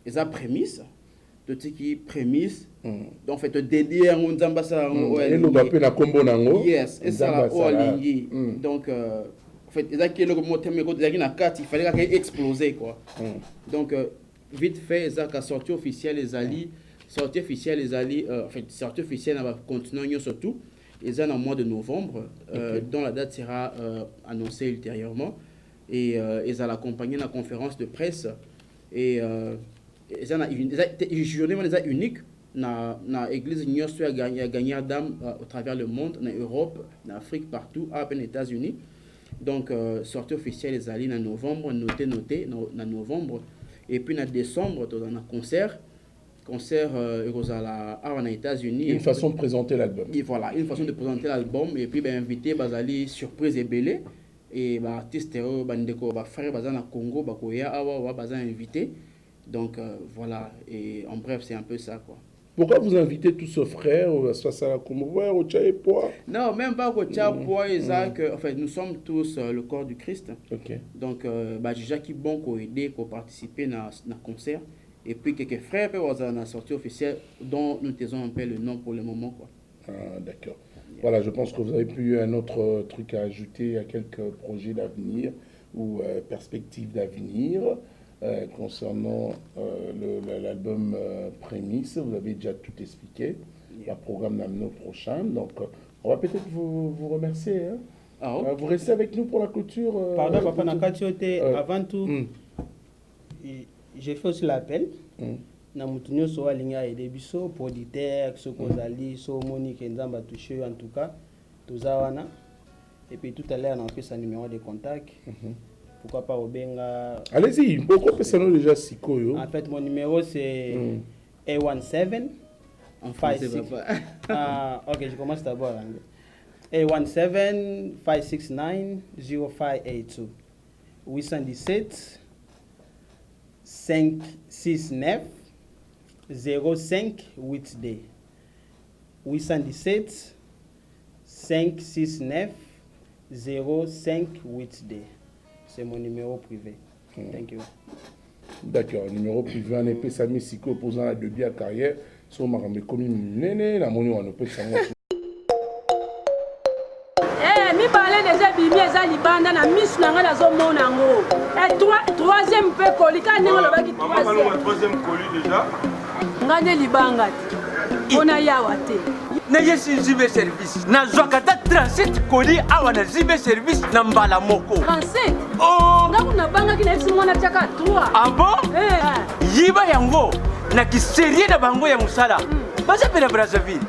eza prémisse de ce qui prémisse. Donc fait dédié à Nzamba ça yes et ça au alingi. Donc en fait eza qui le mot thème ko eza na carte il fallait qu'il exploser quoi. Donc vite fait eza ka sortie officielle les alliés sortie officielle va continuer surtout. Ils sont en mois de novembre, dont la date sera annoncée ultérieurement. Et ils ont accompagné la conférence de presse. Et ils ont une journée unique dans l'église qui a gagné d'âme au travers le monde, en Europe, en Afrique, partout, aux États-Unis. Donc, sortie officielle les alliés en novembre, noté en novembre. Et puis en décembre, dans un concert aux États-Unis. Une façon de présenter l'album. Et voilà, une façon de présenter l'album. Et puis, inviter Bazali surprise et belé. Et artiste, frère Bazana Congo, Bakoya, Bazana invité. Donc voilà, et en bref, c'est un peu ça quoi. Pourquoi vous invitez tous ce frère au Comouvoir, au Tchaïpoa? Non, même pas au Tchaïpoa, en fait, nous sommes tous le corps du Christ. Donc, j'ai Jacques bon qui a aidé, qui a participé à un concert. Et puis quelques frères dans la sortie officielle dont nous taisons un peu le nom pour le moment quoi. D'accord. Voilà, je pense que vous avez plus un autre truc à ajouter à quelques projets d'avenir ou perspectives d'avenir concernant l'album Prémisse. Vous avez déjà tout expliqué. Le programme d'amener au prochain. Donc, on va peut-être vous remercier. Vous restez avec nous pour la clôture. Pardon, Papa Nakatiote, avant tout. J'ai fait aussi l'appel. Na mutunyo so alinga et debiso producteur so kozali so Monique Nzamba touché en tout cas tozawana et puis tout à l'heure on a fait sa numéro de contact. Pourquoi pas Obenga. Allez-y, pourquoi pas ça nous déjà sikoyo. En fait mon numéro c'est A17 en français OK, je commence d'abord A17 569 0582 817 569 0582 817 569 0582. C'est mon numéro privé. Thank you. D'accord, numéro privé en épée Sami Siko opposant la début à carrière. Sur Maramé Komi Nene, la monnaie on peut savoir. Mi parle déjà bimi eza libanda na miss nanga na zo mona ngo. Et troisième pe kolika ninga lobaki troisième colis déjà. Ngane libanga. Ona yawa te. Na yesi zibe service. Na zwakata 37 colis awa na zibe service na mbala moko. 37. Oh, ngaku na banga kina esi mona chaka 3. Ah bon? Yiba yango na kiserie na bango ya musala. Basa pena Brazzaville.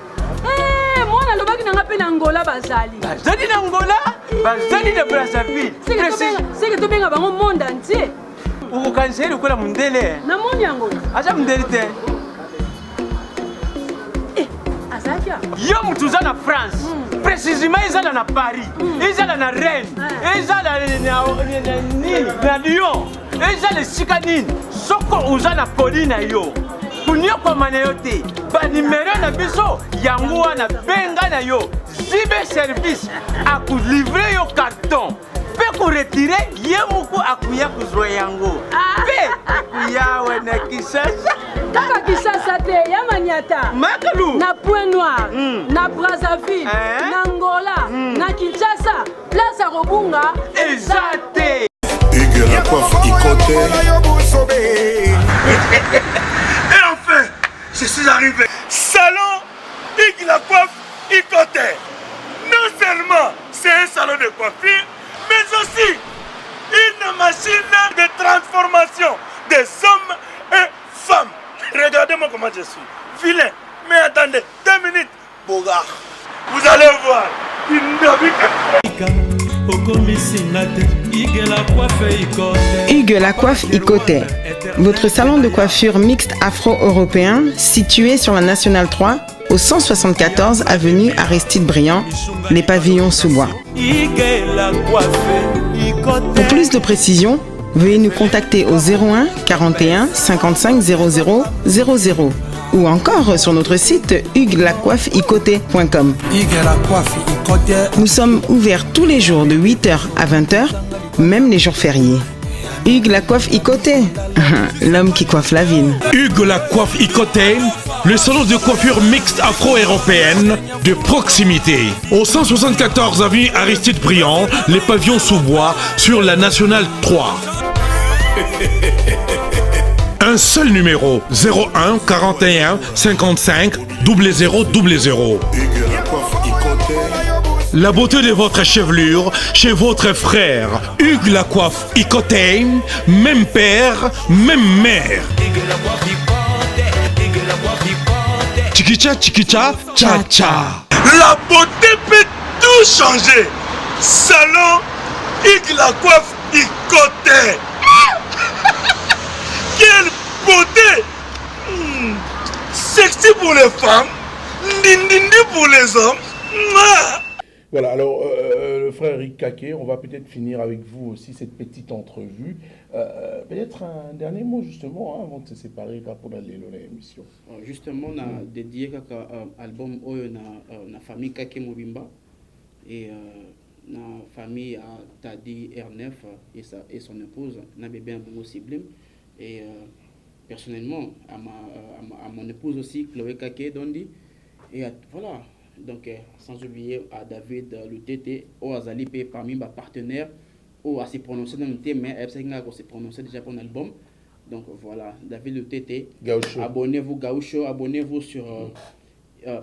Mwana lobaki nanga pe na Angola bazali. Bazali na Angola, bazali na Brazzaville. C'est que to benga bango monde entier. Ukokanseri ukola mundele. Na moni yango. Acha mundele te. Azakia. Yo mutuza na France. Précisément ezala na Paris. Ezala na Rennes. Ezala na Lyon. Ezala sika nini. Soko uza na Colina yo. Kunyoko maneyote. Ba numéro na biso yango wana benga na yo. Zibe service aku livrer yo carton. Pe ko retirer yemuko akuya kuzwa yango. Pe akuya wana Kisasa. Kaka Kisasa te ya Maniata. Makalu. Na Point Noir, na Brazzaville, na Angola, na Kinshasa, place à Robunga. Exacté. Hugues la coiffe Ikote. Et enfin, je suis arrivé. Salon Hugues la coiffe Ikote. Non seulement c'est un salon de coiffure, mais aussi une machine de transformation des hommes et femmes. Regardez-moi comment je suis. Vilain. Mais attendez, 2 minutes. Bogart. Vous allez voir. Hugues la coiffe Ikote. Votre salon de coiffure mixte afro-européen situé sur la Nationale 3 au 174 avenue Aristide Briand, les pavillons sous bois. Pour plus de précisions, veuillez nous contacter au 01 41 55 00 00 ou encore sur notre site huguelacoiffeicoté.com. Nous sommes ouverts tous les jours de 8h à 20h, même les jours fériés. Hugues la coiffe Icoté, l'homme qui coiffe la ville. Hugues la coiffe Icoté, le salon de coiffure mixte afro-européenne de proximité. Au 174 avenue Aristide Briand, les pavillons sous bois sur la Nationale 3. Un seul numéro, 01 41 55 0000. La beauté de votre chevelure chez votre frère. Hugues la coiffe Icoté, même père, même mère. Chikicha, chikicha, cha cha. La beauté peut tout changer. Salon Hugues la coiffe Icoté. Quelle beauté! Sexy pour les femmes, dindindi pour les hommes. Voilà, alors le frère Eric Kaké, on va peut-être finir avec vous aussi cette petite entrevue. Peut-être un dernier mot justement avant de se séparer pour l'émission. Justement, on a dédié un album où la famille Kaké Mobimba et la famille Tadi R9 et son épouse, na bébé un beau sublime. Et personnellement, à mon épouse aussi, Chloé Kaké Dondi. Et voilà, donc sans oublier à David Lutete, au Azalipe parmi mes partenaires, ou à se prononcer dans le thème, mais elle s'est prononcé déjà pour l'album. Donc voilà, David Lutete, abonnez-vous Gaucho, abonnez-vous sur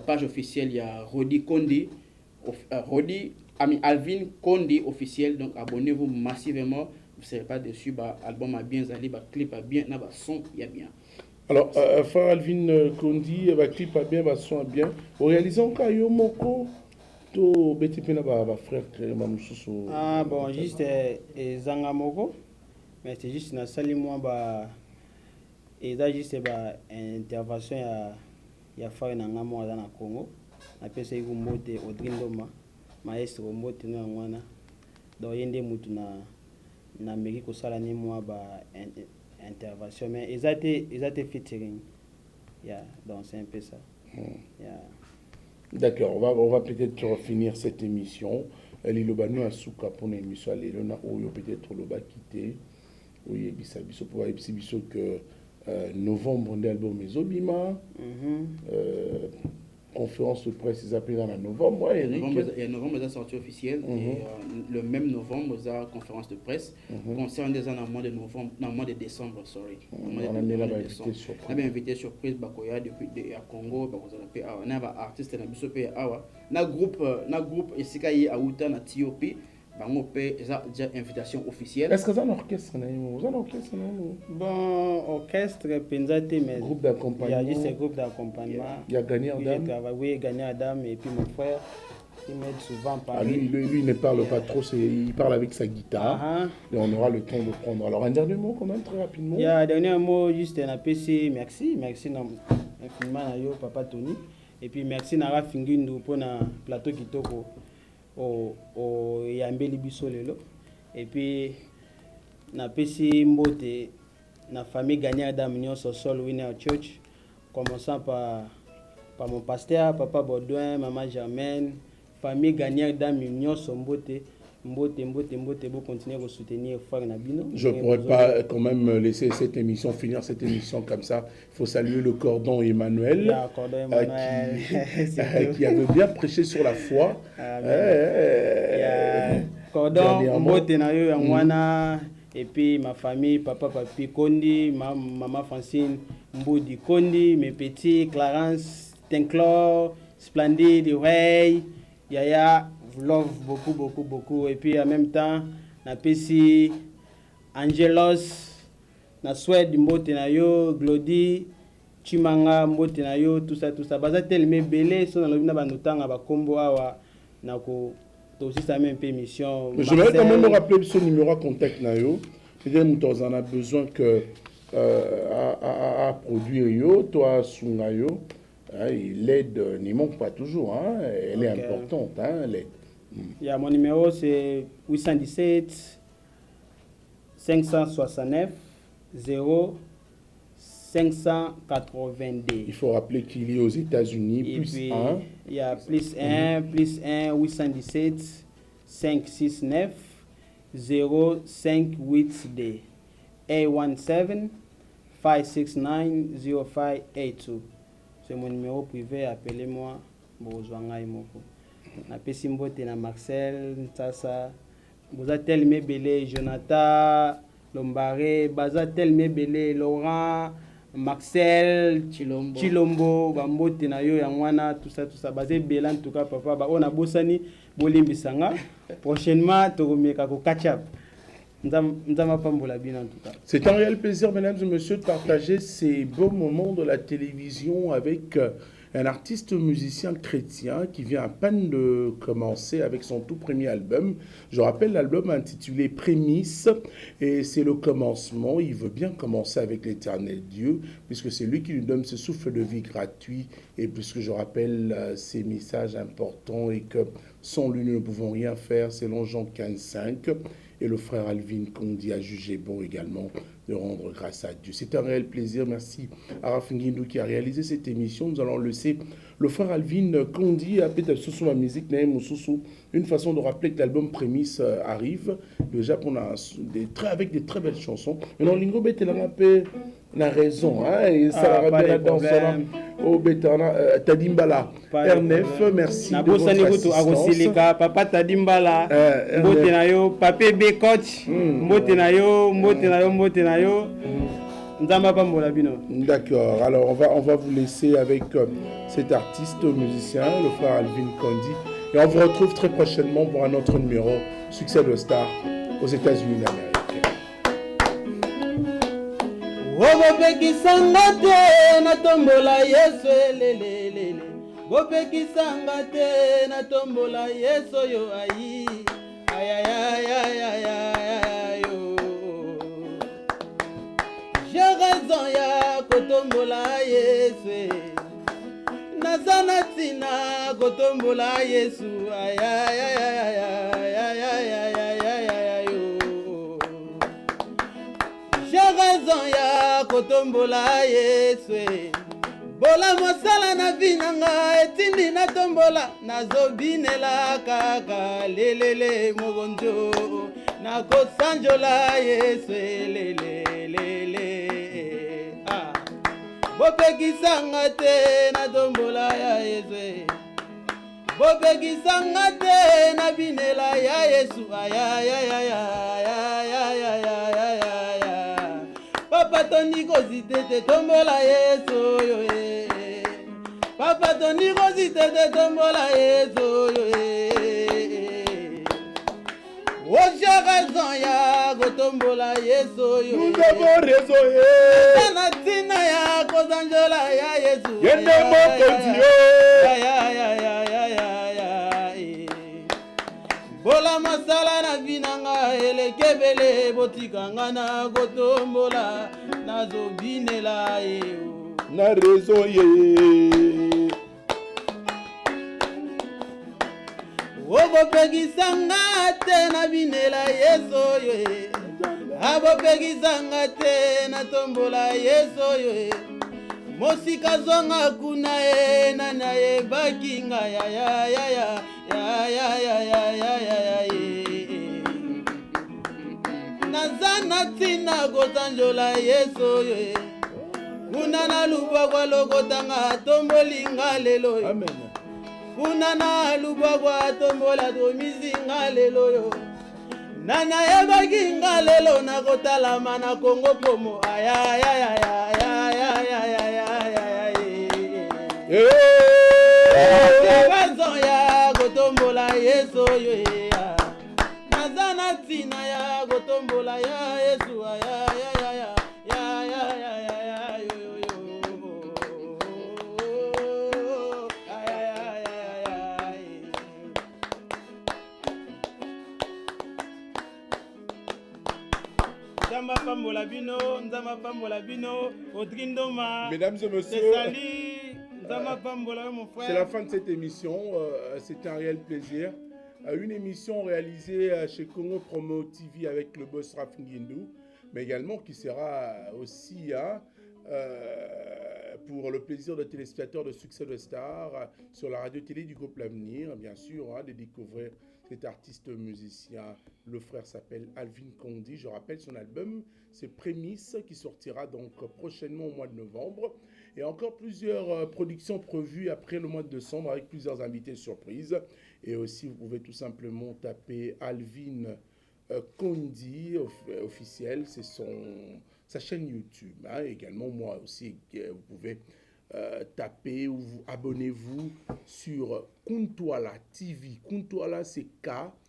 page officielle, il y a Rodi Kondi, Alvin Kondi officiel, donc abonnez-vous massivement. Vous ne serez pas déçus, l'album a bien allé, le clip a bien, le son il y a bien. Alors, frère Alvin Kondi, le clip a bien, le son a bien. Au réalisant Kayo Moko, to BTP na frère Mamoussou. Ah bon, juste Zanga Moko, mais c'est juste na sali moi et ça juste intervention ya frère nanga moi dans le Congo. Après c'est ku mbote Odrindoma, maestro mbote na ngwana. Donc yende mutu na mairie ko sala ni moi intervention mais ils étaient featuring donc c'est un peu ça. D'accord, on va peut-être finir cette émission. Lilobano asuka pour une émission lelona oyo peut-être loba quitter oui biso pour biso que novembre on album ezobima conférence de presse ils appellent en novembre. Eric. Novembre est sorti officiel et le même novembre il y a conférence de presse concernant des ans dans le mois de novembre, dans le mois de décembre, sorry. On a invité surprise Bakoya depuis à Congo, on a un artiste na biso pe awa na groupe esikayi a Outa na Tiopi. On peut déjà invitation officielle. Est-ce que vous avez un orchestre? Bon, orchestre, Penzate, mais groupe d'accompagnement. Il y a juste un groupe d'accompagnement. Il y a Gagné Adam. Oui, Gagné Adam et puis mon frère, il m'aide souvent par lui ne parle pas trop, il parle avec sa guitare. Et on aura le temps de prendre. Alors un dernier mot quand même, très rapidement. Il y a un dernier mot, juste un APC, merci infiniment à yo, Papa Tony. Et puis merci Nara Fingindu pour le plateau Kitoko. Au Yambeli biso lelo et puis na pesi mbote na famille Gagné Adam nyonso Soul Winner Church commençant par mon pasteur papa Baudouin, maman Germaine, famille Gagné Adam nyonso mbote vous continuez à soutenir frère Nabino. Je ne pourrais pas quand même laisser cette émission, finir cette émission comme ça. Il faut saluer le Cordon Emmanuel, qui avait bien prêché sur la foi. Cordon, Mbote Nayo Yangwana, et puis ma famille, papa Papi Kondi, maman Francine Mboudi Kondi, mes petits, Clarence, Tinclor, Splendide, Ray, Yaya. Love beaucoup et puis en même temps na pesi Angelos na Suède mbote na yo Glody Chimanga mbote na yo tout ça baza tellement belé so na lobina banotanga ba kombo awa na ko to aussi ça même émission. Je voudrais quand même rappeler ce numéro à contact na yo. C'est-à-dire nous en a besoin que à produire yo toi sunga yo. L'aide n'y manque pas toujours, hein. Elle est importante, hein, l'aide. Mon numéro c'est 817 569 0 582. Il faut rappeler qu'il est aux États-Unis, Et plus puis, 1. il y a plus 1, 817 569 0582. 817 569 0582. C'est mon numéro privé, appelez-moi. Bozwanga Imoko. Na pesi mbote na Marcel Ntasa. Bozatel Mebele, Jonathan Lombare, Bazatel Mebele, Laurent, Marcel Chilombo, Bambote na yo yangwana, tout ça. Bazé Bélan, en tout cas, papa, on a bossani, Bolimbisanga. Prochainement, Toromeka ko catch up. C'est un réel plaisir, mesdames et messieurs, de partager ces beaux moments de la télévision avec un artiste musicien chrétien qui vient à peine de commencer avec son tout premier album. Je rappelle l'album intitulé Prémices, et c'est le commencement. Il veut bien commencer avec l'Éternel Dieu, puisque c'est lui qui lui donne ce souffle de vie gratuit, et puisque je rappelle ces messages importants et que sans lui nous ne pouvons rien faire, selon Jean 15,5. Et le frère Alvin Kondi a jugé bon également de rendre grâce à Dieu. C'est un réel plaisir. Merci à Raph Nguindou qui a réalisé cette émission. Nous allons laisser le frère Alvin Kondi à peut-être sous ma musique, une façon de rappeler que l'album Prémices arrive. Déjà, on a avec des très belles chansons. Mais non, Lingo Betelanga a raison. Et ça la bien dans au Betana Tadimbala. R9, merci de votre assistance. Papa Tadimbala, Mbotenayo, Papé B coach, Mbotenayo. D'accord, alors on va vous laisser avec cet artiste musicien, le frère Alvin Kondi. Et on vous retrouve très prochainement pour un autre numéro, Succès de Star, aux États-Unis d'Amérique. Bopekisanga te na tombola Yesu elelelele. Bopekisanga te na tombola Yesu yo ayi. Ay yo. J'ai raison ya kotombola Yesu. Nazana tina kotombola Yesu. Ay yo. J'ai raison ya kotombola Yesu. Bola mosala na vinanga etindi na tombola nazobinela kaka lelele mogonjo na kosanjola Yesu lelele ah bopekisanga te na tombola ya Yesu bopekisanga te na binela ya Yesu Papa Tony Rosite te tombola Yesu yo Papa Tony Rosite te tombola Yesu yo Oh j'ai raison ya kotombola Yesu yo Nous avons raison Sana tina ya kozanjola ya Yesu Yende mokonzi Bola masala na vinanga elekebele botikanga na kotombola nazobinela yo na raison ye Obopekisanga te na binela Yesu yo Abopekisanga te na tombola Yesu yo Mosika zonga kuna nana bakinga ya Nazana tina kotanjola Yesu yo Kuna na lubwa kwa lokotanga tombolinga lelo yo Amen. Kuna na lubwa kwa tombola tomizinga lelo yo Nana bakinga lelo na kotalama na Kongo promo raison ya kotombola Yesu yo nazana tina ya kotombola ya Yesu Mesdames et messieurs, c'est la fin de cette émission. C'était un réel plaisir. Une émission réalisée chez Congo Promo TV avec le boss Raph Nguindou, mais également qui sera aussi pour le plaisir de téléspectateurs de Succès de Star sur la radio-télé du groupe L'Avenir, bien sûr, de découvrir cet artiste musicien. Le frère s'appelle Alvin Kondi. Je rappelle son album, c'est Prémices, qui sortira donc prochainement au mois de novembre. Et encore plusieurs productions prévues après le mois de décembre avec plusieurs invités surprises. Et aussi, vous pouvez tout simplement taper Alvin Kondi officiel, c'est sa chaîne YouTube. Également, moi aussi, vous pouvez taper ou abonnez-vous sur Kuntwala TV. Kuntwala, c'est K-U-N-T-U-A-L-A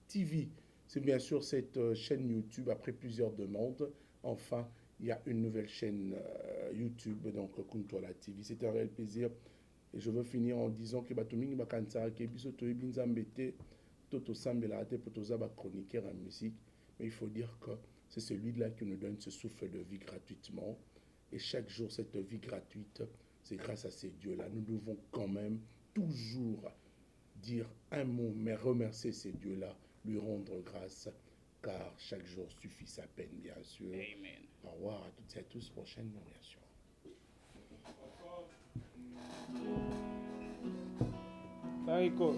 TV. C'est bien sûr cette chaîne YouTube après plusieurs demandes. Enfin, il y a une nouvelle chaîne YouTube, donc Kuntwala TV. C'est un réel plaisir. Et je veux finir en disant que Batomingi Bakansara, que Bisoto Ebinzambete, Toto Sambela, Potozaba chroniqueur en musique. Mais il faut dire que c'est celui-là qui nous donne ce souffle de vie gratuitement. Et chaque jour, cette vie gratuite, c'est grâce à ces dieux-là. Nous devons quand même toujours dire un mot, mais remercier ces dieux-là, lui rendre grâce, car chaque jour suffit sa peine, bien sûr. Amen. Au revoir à toutes et à tous, prochainement, bien sûr. Taiko.